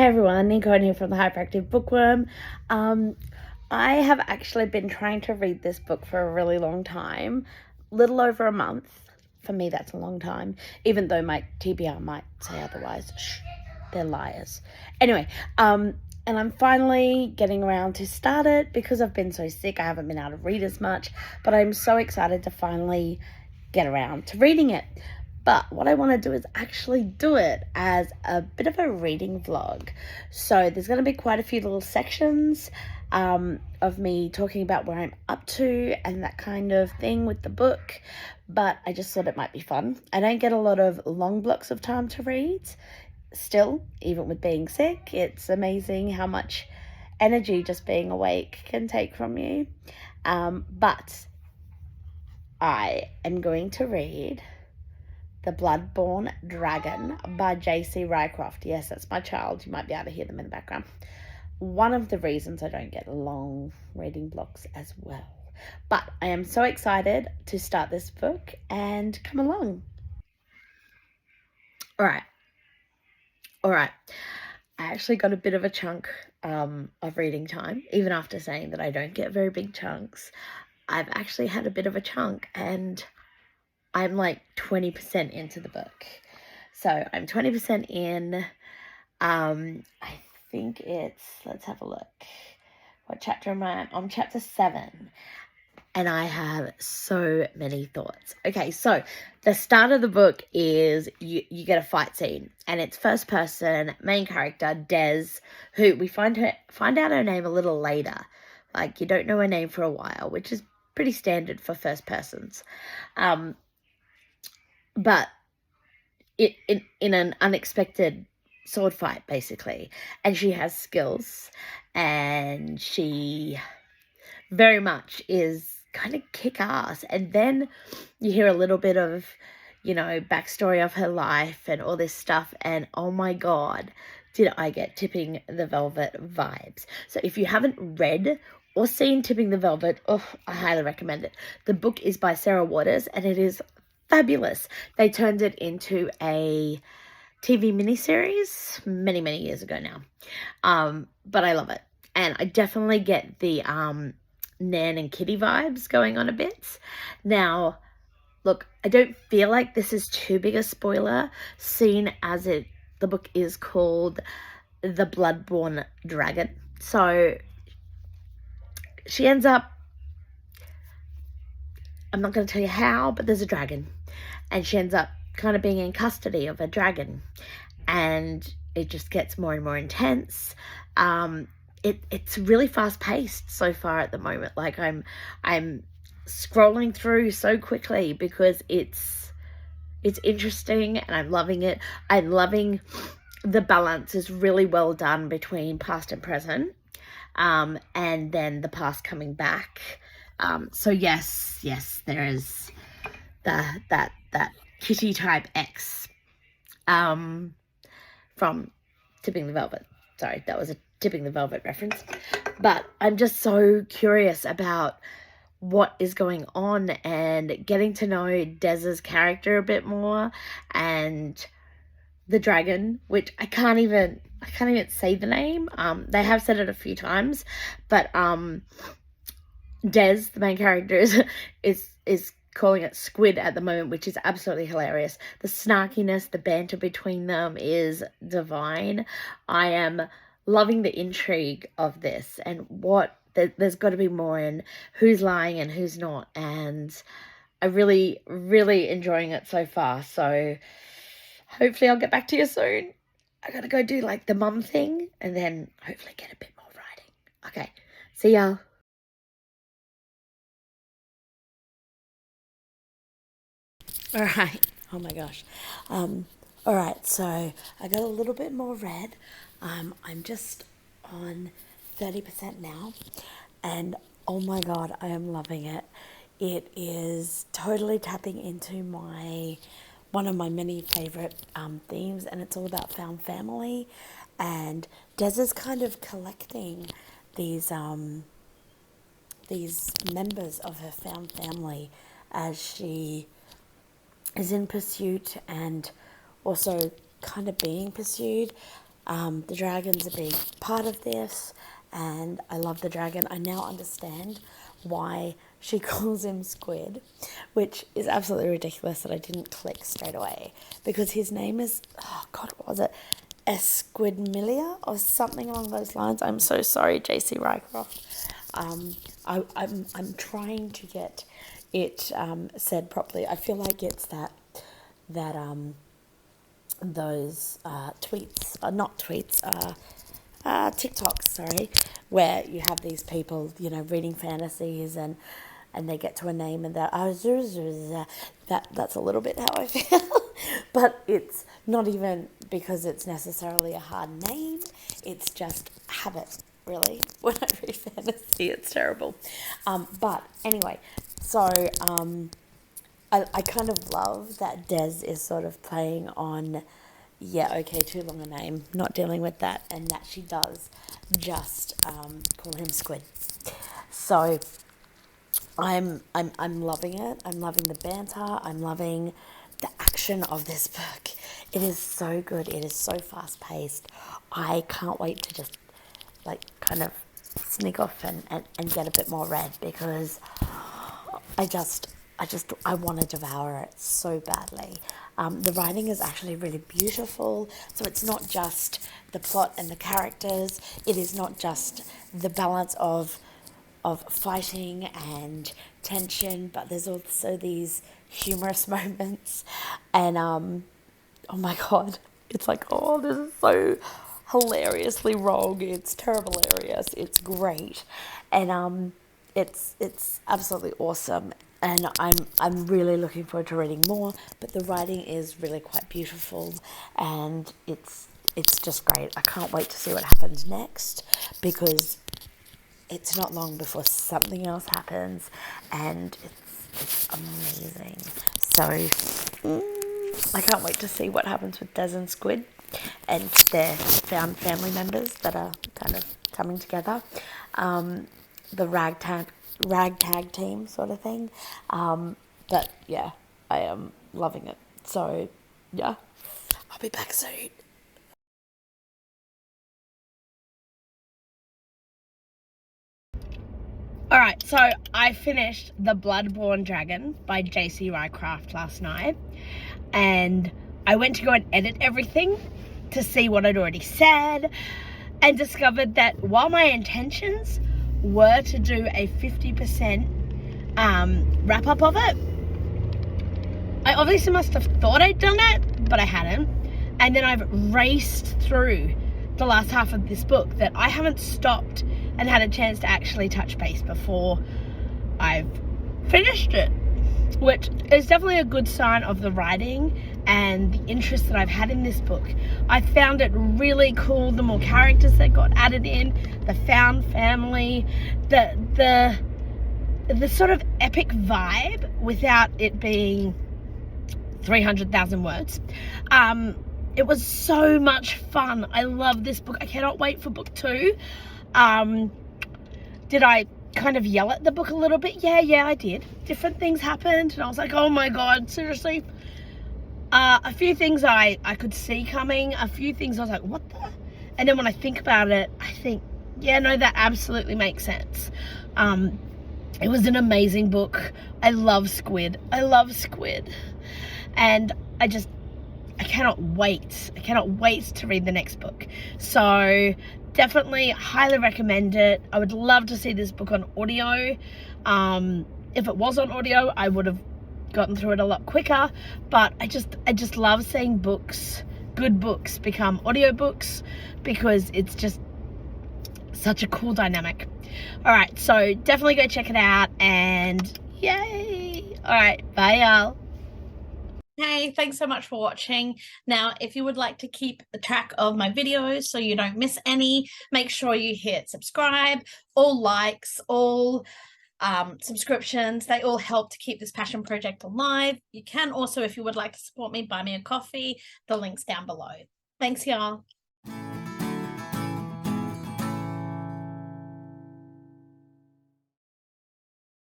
Everyone, Nicole here from the Hyperactive Bookworm. I have actually been trying to read this book for a really long time, little over a month. For me, that's a long time, even though my TBR might say otherwise. Shh, they're liars. Anyway, and I'm finally getting around to start it because I've been so sick. I haven't been able to read as much, but I'm so excited to finally get around to reading it. But what I want to do is actually do it as a bit of a reading vlog. So there's going to be quite a few little sections of me talking about where I'm up to and that kind of thing with the book. But I just thought it might be fun. I don't get a lot of long blocks of time to read. Still, even with being sick, it's amazing how much energy just being awake can take from you. But I am going to read The Bloodborne Dragon by J C Rycroft. Yes, that's my child. You might be able to hear them in the background. One of the reasons I don't get long reading blocks as well. But I am so excited to start this book and come along. All right. I actually got a bit of a chunk of reading time, even after saying that I don't get very big chunks. I've actually had a bit of a chunk and I'm like 20% into the book. So I'm 20% in. I think it's, let's have a look. What chapter am I on? I'm chapter 7. And I have so many thoughts. Okay, so the start of the book is you get a fight scene. And it's first person, main character, Des, who we find out her name a little later. Like, you don't know her name for a while, which is pretty standard for first persons. But in an unexpected sword fight, basically. And she has skills. And she very much is kind of kick-ass. And then you hear a little bit of, backstory of her life and all this stuff. And oh my God, did I get Tipping the Velvet vibes. So if you haven't read or seen Tipping the Velvet, I highly recommend it. The book is by Sarah Waters and it is fabulous. They turned it into a TV miniseries many, many years ago now. But I love it. And I definitely get the Nan and Kitty vibes going on a bit. Now, look, I don't feel like this is too big a spoiler, seeing as the book is called The Bloodborne Dragon. So she ends up, I'm not going to tell you how, but there's a dragon. And she ends up kind of being in custody of a dragon. And it just gets more and more intense. It's really fast paced so far at the moment. Like I'm scrolling through so quickly because it's interesting and I'm loving it. I'm loving the balance is really well done between past and present. And then the past coming back. So yes, there is that kitty type X from Tipping the Velvet. Sorry, that was a Tipping the Velvet reference. But I'm just so curious about what is going on and getting to know Dez's character a bit more and the dragon, which I can't even say the name. They have said it a few times, but Des, the main character, is calling it Squid at the moment, which is absolutely hilarious. The snarkiness, the banter between them is divine. I am loving the intrigue of this and there's got to be more in who's lying and who's not. And I'm really, really enjoying it so far. So hopefully I'll get back to you soon. I got to go do like the mum thing and then hopefully get a bit more writing. Okay, see y'all. All right. Oh my gosh. All right. So I got a little bit more read. I'm just on 30% now, and oh my God, I am loving it. It is totally tapping into one of my many favorite themes, and it's all about found family. And Des is kind of collecting these members of her found family as she is in pursuit and also kind of being pursued. The dragon's a big part of this, and I love the dragon. I now understand why she calls him Squid, which is absolutely ridiculous that I didn't click straight away, because his name is, oh God, what was it? Esquidmilia or something along those lines. I'm so sorry, J C Rycroft. I'm trying to get it said properly. I feel like it's that those tweets, not tweets, TikToks, sorry, where you have these people, you know, reading fantasies and they get to a name and they're that's a little bit how I feel. But it's not even because it's necessarily a hard name, it's just habit, really. When I read fantasy, it's terrible. But anyway, so I kind of love that Des is sort of playing on, yeah, okay, too long a name, not dealing with that, and that she does just call him Squid. So I'm loving it. I'm loving the banter. I'm loving the action of this book. It is so good. It is so fast paced. I can't wait to just like kind of sneak off and get a bit more read, because I want to devour it so badly. The writing is actually really beautiful. So it's not just the plot and the characters. It is not just the balance of fighting and tension, but there's also these humorous moments. And oh my God, it's like, oh, this is so hilariously wrong. It's terrible hilarious. It's great, and it's absolutely awesome. And I'm really looking forward to reading more. But the writing is really quite beautiful, and it's just great. I can't wait to see what happens next, because it's not long before something else happens, and it's amazing. So I can't wait to see what happens with Des and Squid and their found family members that are kind of coming together. The ragtag team sort of thing. But yeah, I am loving it. So yeah, I'll be back soon. Alright, so I finished The Bloodborne Dragon by J C Rycroft last night, and I went to go and edit everything to see what I'd already said, and discovered that while my intentions were to do a 50% wrap up of it, I obviously must have thought I'd done it, but I hadn't. And then I've raced through the last half of this book that I haven't stopped and had a chance to actually touch base before I've finished it, which is definitely a good sign of the writing and the interest that I've had in this book. I found it really cool, the more characters that got added in, the found family, the sort of epic vibe without it being 300,000 words. It was so much fun. I love this book. I cannot wait for book 2. Did I kind of yell at the book a little bit? Yeah, I did. Different things happened, and I was like, oh my God, seriously? A few things I could see coming. A few things I was like, what the? And then when I think about it, I think, yeah, no, that absolutely makes sense. It was an amazing book. I love Squid. And I cannot wait. I cannot wait to read the next book. So definitely highly recommend it. I would love to see this book on audio. If it was on audio, I would have gotten through it a lot quicker. But I just love seeing books, good books, become audiobooks, because it's just such a cool dynamic. All right, so definitely go check it out, and yay. All right, bye y'all. Hey, thanks so much for watching. Now, if you would like to keep track of my videos so you don't miss any, make sure you hit subscribe. All likes, all subscriptions, they all help to keep this passion project alive. You can also, if you would like to support me, buy me a coffee. The link's down below. Thanks, y'all.